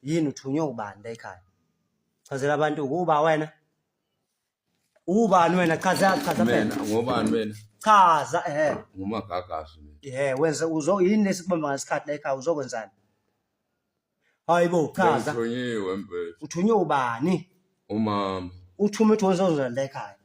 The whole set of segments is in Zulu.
Yini uthunywe ubani la ekhaya? Chazela abantu ukuba wena. Ubani wena chaza phela. Mina ngobani wena? Chaza Ngumagagasi mina. wenze yini lesikubamba ngasikhathi la ekhaya uzokwenzani? Hayibo chaza. Ngithunyiwe mfethu. Uthunywe ubani? Umama. Uthume uthi wenzani la ekhaya?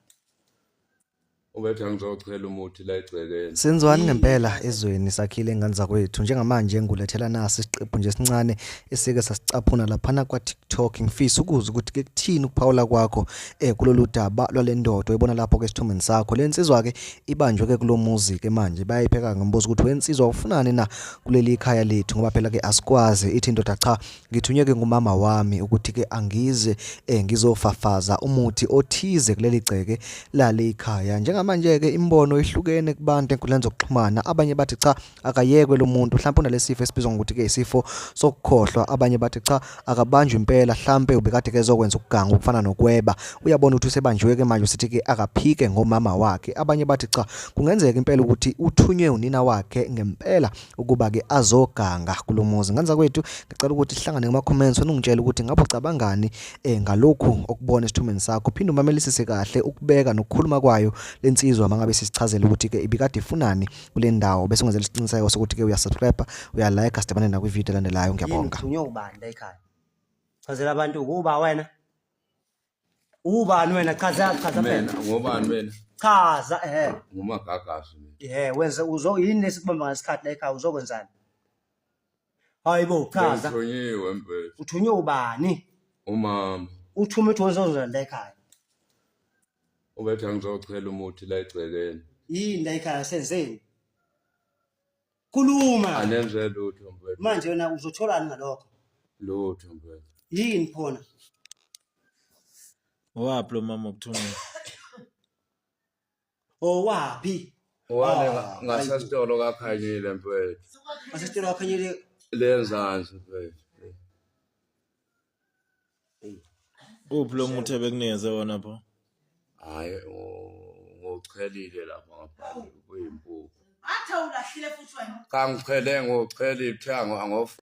Ubethe ngizochela umuthi la egcekeni. Senzwani ngempela ezweni sakhile ingane zakwethu njengamanje ngulethela nasi isiqephu nje sincane esike sasicaphuna lapha kwa TikTok ngifisa ukuza ukuthi ke kuthini ukuphawula kwakho kulolu daba lwalendodo uyibona lapho ke sithomeni sakho lensizwa ke ibanjwe ke kulo music manje bayipheka ngembuzo ukuthi wensizwa ufunani na kuleli ikhaya lethu ngoba phela ke asikwazi ithi indoda cha ngithunyeke ngumama wami ukuthi ke angize ngizofafaza umuthi othize kuleli gceke la le ikhaya manje ke imbono ihlukene kubantu enkundleni zokuxhumana abanye bathi cha akayekwe lo muntu mhlawumbe unalesifo esibizwa ngokuthi ke isifo sokukhohlwa abanye bathi cha akabanjwe impela mhlawumbe ubekade ke ezokwenza ukuganga ukufana nokweba uyabona ukuthi usebanjiwe ke manje usithi ke akaphike ngomama wakhe abanye bathi cha kungenzeka impela ukuthi uthunywe unina wakhe ngempela ukuba ke azoganga kulomuzi nganza kwethu ngicela ukuthi sihlangane kuma comments ungitshela ukuthi ngabe ucabangani ngalokhu okubona esithumeni sakho phinde umamelisise kahle ukubeka nokukhuluma kwayo lensizwa mangabe sisichazela ukuthi ke ibikade ifunani kule ndawo bese ungenzela isiqiniseko sokuthi ke uyasubscribe uyalike sidibane na kwivideo landelayo ngiyabonga. Uthunywe ubani la ekhaya? Chazela abantu ukuba wena. Ubani wena chaza phela. Mina ngobani wena? Chaza Ngumagagasi mina. wenze yini lesikubamba ngasikhathi la ekhaya uzokwenzani? Hayibo chaza. Ngithunyiwe mfethu. Uthunywe ubani? Umama. Uthume uthi wenzani la ekhaya? Ubethe ngizochela umuthi la egcekeni. Yini la ekhaya senzeni? Khuluma. Anenze lutho mfethu. Manje wena uzotholani ngalokho? Lutho mfethu. Yini khona? Waphi lo mama ukuthunywe? Wapi? Wale ngasesitolo kakhanyile mfethu. Asitshela wakhanyile Lenzansi mfethu. Uphi lo muthi ebekunikeze wona pho? Hayi ngochelile lapha ngaphandle kuyimpuphu. Athe ulahlile futhi wena. Kangichele ngochelile uthe angof